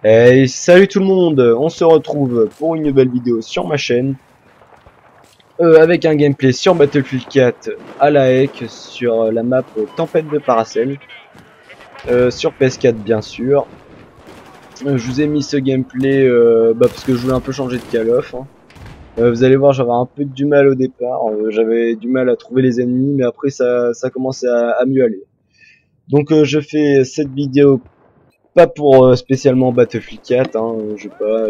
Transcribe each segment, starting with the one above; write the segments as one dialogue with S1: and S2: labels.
S1: Et salut tout le monde, on se retrouve pour une nouvelle vidéo sur ma chaîne avec un gameplay sur Battlefield 4 à la Hack sur la map Tempête de Paracel sur PS4 bien sûr. Je vous ai mis ce gameplay parce que je voulais un peu changer de Call of. Vous allez voir, j'avais un peu du mal au départ, j'avais du mal à trouver les ennemis, mais après ça commençait à mieux aller. Donc je fais cette vidéo pas pour spécialement Battlefield 4, je vais pas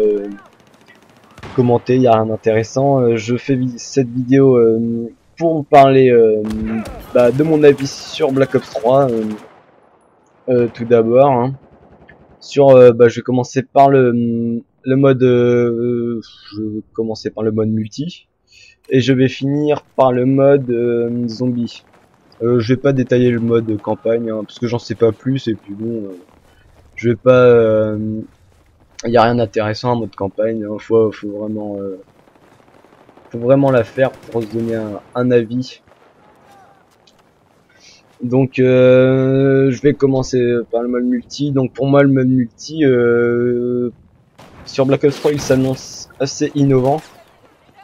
S1: commenter, il y a rien d'intéressant. Je fais cette vidéo pour me parler de mon avis sur Black Ops 3 tout d'abord. Sur, je vais commencer par le mode, je vais commencer par le mode multi et je vais finir par le mode zombie. Je vais pas détailler le mode campagne parce que j'en sais pas plus et puis bon, je vais pas, il y a rien d'intéressant en mode campagne. Faut vraiment la faire pour se donner un avis. Donc je vais commencer par le mode multi. Donc pour moi le mode multi sur Black Ops 3 il s'annonce assez innovant.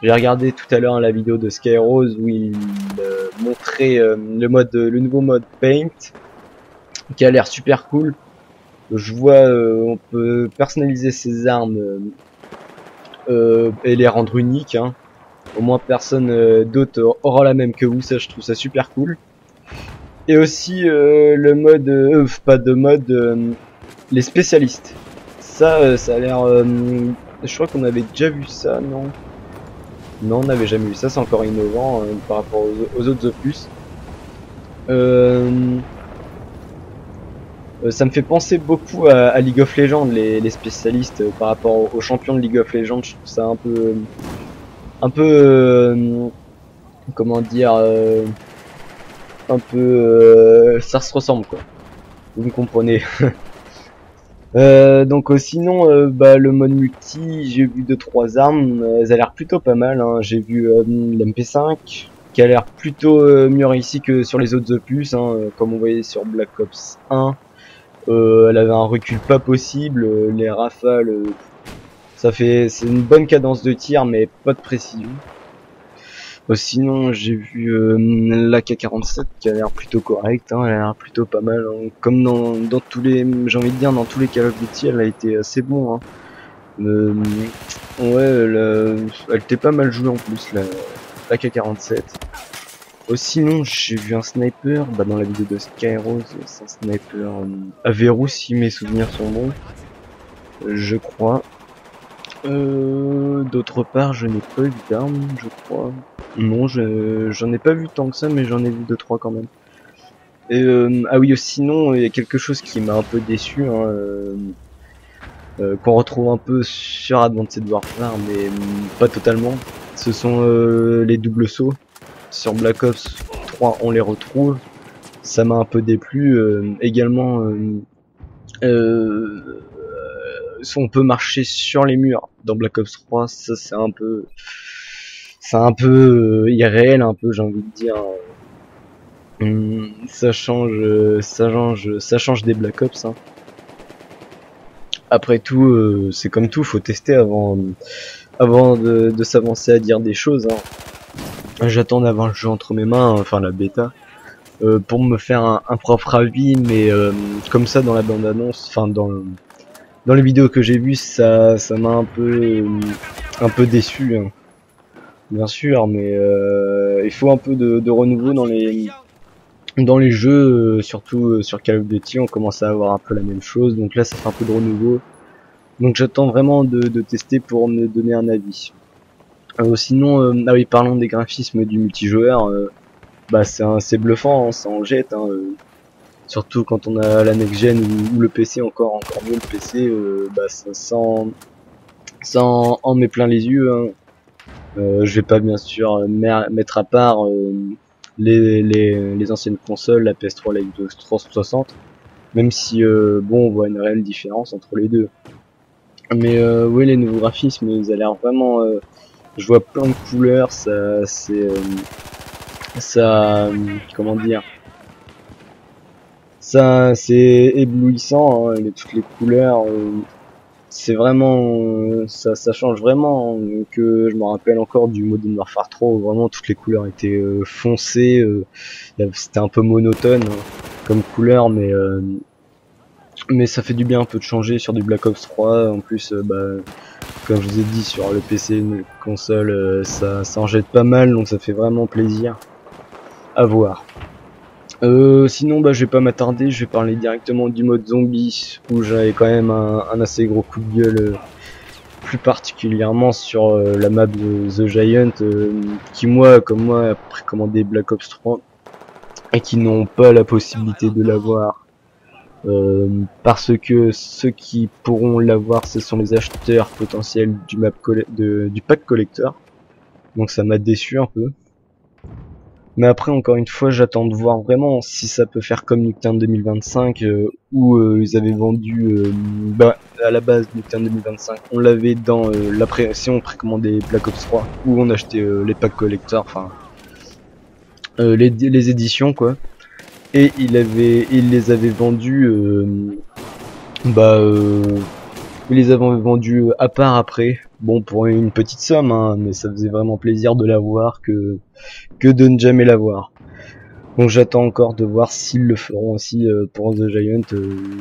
S1: J'ai regardé tout à l'heure la vidéo de Skyrose où il montrait le nouveau mode Paint qui a l'air super cool. Je vois on peut personnaliser ses armes et les rendre uniques. Au moins personne d'autre aura la même que vous, ça je trouve ça super cool. Et aussi le mode, pas de mode, les spécialistes. Ça a l'air, je crois qu'on avait déjà vu ça, non? Non, on n'avait jamais vu ça, c'est encore innovant par rapport aux autres opus. Ça me fait penser beaucoup à League of Legends, les spécialistes par rapport aux champions de League of Legends. Je trouve ça un peu, comment dire, ça se ressemble quoi. Vous me comprenez. Donc sinon le mode multi, j'ai vu 2-3 armes, elles a l'air plutôt pas mal. J'ai vu l'MP5 qui a l'air plutôt mieux réussi que sur les autres opus, comme on voyait sur Black Ops 1. Elle avait un recul pas possible, les rafales, c'est une bonne cadence de tir mais pas de précision. Sinon j'ai vu l'AK-47 qui a l'air plutôt correct, elle a l'air plutôt pas mal, comme dans tous les, j'ai envie de dire dans tous les Call of Duty, elle a été assez bon. Elle était pas mal jouée en plus, l'AK-47. Sinon j'ai vu un sniper, dans la vidéo de Skyrose, c'est un sniper Averus si mes souvenirs sont bons, je crois. D'autre part, je n'ai pas eu d'armes, je crois. Non, j'en ai pas vu tant que ça, mais j'en ai vu 2-3 quand même. Et ah oui, sinon, il y a quelque chose qui m'a un peu déçu, qu'on retrouve un peu sur Advanced Warfare, mais pas totalement. Ce sont les doubles sauts. Sur Black Ops 3, on les retrouve. Ça m'a un peu déplu. Également, on peut marcher sur les murs dans Black Ops 3, ça c'est un peu irréel, un peu j'ai envie de dire. Ça change des Black Ops. Après tout, c'est comme tout, faut tester avant de s'avancer à dire des choses. J'attends d'avoir le jeu entre mes mains, enfin la bêta, pour me faire un propre avis, mais comme ça dans la bande annonce, enfin dans les vidéos que j'ai vues, ça m'a un peu déçu, bien sûr, mais il faut un peu de renouveau dans les jeux, surtout sur Call of Duty. On commence à avoir un peu la même chose, donc là ça fait un peu de renouveau. Donc j'attends vraiment de tester pour me donner un avis. Sinon, ah oui, parlons des graphismes du multijoueur. C'est bluffant, ça en jette. Surtout quand on a la next gen ou le PC, encore mieux le PC, ça en met plein les yeux. Je vais pas bien sûr mettre à part les anciennes consoles, la PS3, la Xbox 360, même si on voit une réelle différence entre les deux. Mais oui, les nouveaux graphismes, ils ont l'air vraiment, je vois plein de couleurs, comment dire, ça c'est éblouissant, toutes les couleurs. c'est vraiment ça change vraiment, que je me rappelle encore du Modern Warfare 3 où vraiment toutes les couleurs étaient foncées, c'était un peu monotone hein, comme couleur, mais ça fait du bien un peu de changer sur du Black Ops 3. En plus comme je vous ai dit, sur le PC, une console, ça en jette pas mal, donc ça fait vraiment plaisir à voir. Sinon, je vais pas m'attarder, je vais parler directement du mode zombie, où j'avais quand même un assez gros coup de gueule, plus particulièrement sur la map de The Giant, qui comme moi, a précommandé Black Ops 3, et qui n'ont pas la possibilité de l'avoir. Parce que ceux qui pourront l'avoir, ce sont les acheteurs potentiels du pack collector. Donc ça m'a déçu un peu. Mais après, encore une fois, j'attends de voir vraiment si ça peut faire comme Nuketown 2025, où ils avaient vendu, à la base Nuketown 2025, on l'avait dans si on précommandait Black Ops 3, où on achetait les packs collector, enfin les éditions quoi. Et il les avait vendus, ils les avaient vendus à part après. Bon, pour une petite somme, hein, mais ça faisait vraiment plaisir de l'avoir que de ne jamais l'avoir. Donc j'attends encore de voir s'ils le feront aussi pour The Giant,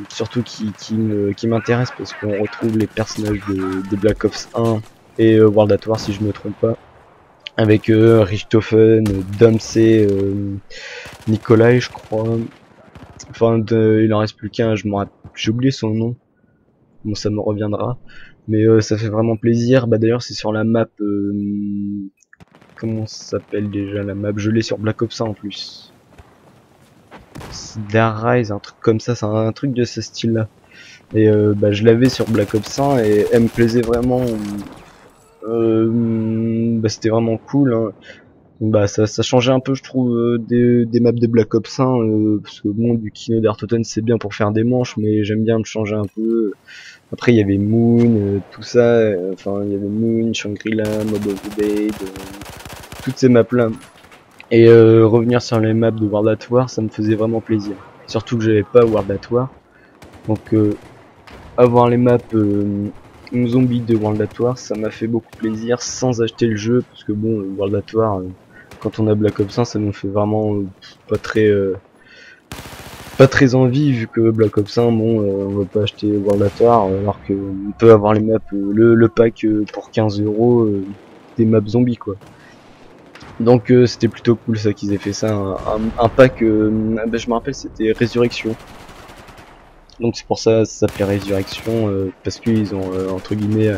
S1: surtout qui m'intéresse parce qu'on retrouve les personnages de Black Ops 1 et World at War si je me trompe pas, avec Richthofen, Dempsey, Nikolai je crois, enfin il en reste plus qu'un, j'ai oublié son nom, bon ça me reviendra, mais ça fait vraiment plaisir. D'ailleurs c'est sur la map, comment ça s'appelle déjà la map, je l'ai sur Black Ops 1 en plus. Rise, un truc comme ça, c'est un truc de ce style là. Et je l'avais sur Black Ops 1 et elle me plaisait vraiment. C'était vraiment cool. Hein. Ça changeait un peu, je trouve, des maps de Black Ops 1. Parce que bon, du Kino d'Artoten c'est bien pour faire des manches, mais j'aime bien me changer un peu. Après, il y avait Moon, tout ça. Enfin, il y avait Moon, Shangri-La, Mob of the Day, toutes ces maps là. Et revenir sur les maps de World at War, ça me faisait vraiment plaisir. Surtout que j'avais pas World at War. Donc avoir les maps zombies de World at War, ça m'a fait beaucoup plaisir sans acheter le jeu. Parce que bon, World at War, quand on a Black Ops 1, ça nous fait vraiment pas très envie, vu que Black Ops 1, bon, on va pas acheter World at War, alors qu'on peut avoir les maps, le pack pour 15 euros, des maps zombies quoi. Donc c'était plutôt cool ça qu'ils aient fait ça, un pack, je me rappelle c'était Résurrection. Donc c'est pour ça ça s'appelait Résurrection, parce qu'ils ont entre guillemets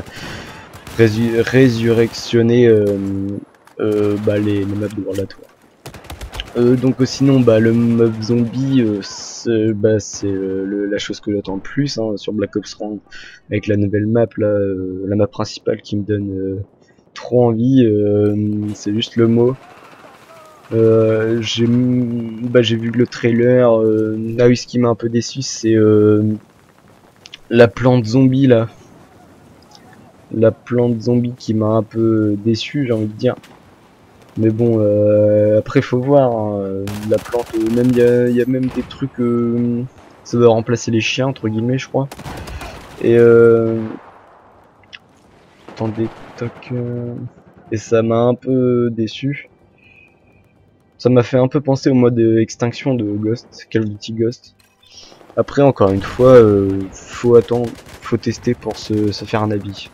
S1: résurrectionné les maps de World at War. Donc sinon le mob zombie c'est la chose que j'attends le plus hein, sur Black Ops 3 avec la nouvelle map là, la map principale qui me donne trop envie, c'est juste le mot. J'ai vu le trailer, là oui ce qui m'a un peu déçu c'est la plante zombie là, la plante zombie qui m'a un peu déçu j'ai envie de dire, mais bon après faut voir hein, la plante, même il y a même des trucs, ça doit remplacer les chiens entre guillemets je crois, et attendez toc, et ça m'a un peu déçu. Ça m'a fait un peu penser au mode extinction de Ghost, Call of Duty Ghost. Après, encore une fois, faut attendre, faut tester pour se faire un avis.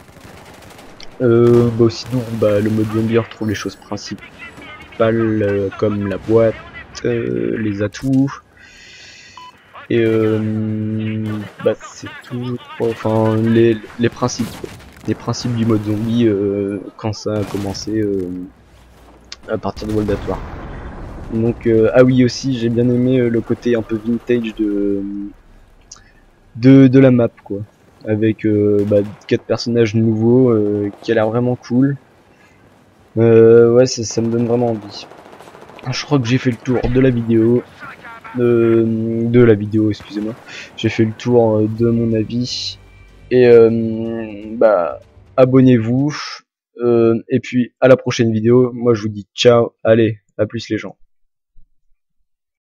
S1: Sinon, le mode zombie retrouve les choses principales, comme la boîte, les atouts, et c'est tout. Enfin, les principes, les principes du mode zombie quand ça a commencé à partir de World at War. Donc ah oui aussi j'ai bien aimé le côté un peu vintage de la map quoi, avec 4 personnages nouveaux qui a l'air vraiment cool. Ouais ça me donne vraiment envie. Je crois que j'ai fait le tour de la vidéo, excusez-moi. J'ai fait le tour de mon avis et abonnez-vous et puis à la prochaine vidéo. Moi je vous dis ciao, allez à plus les gens.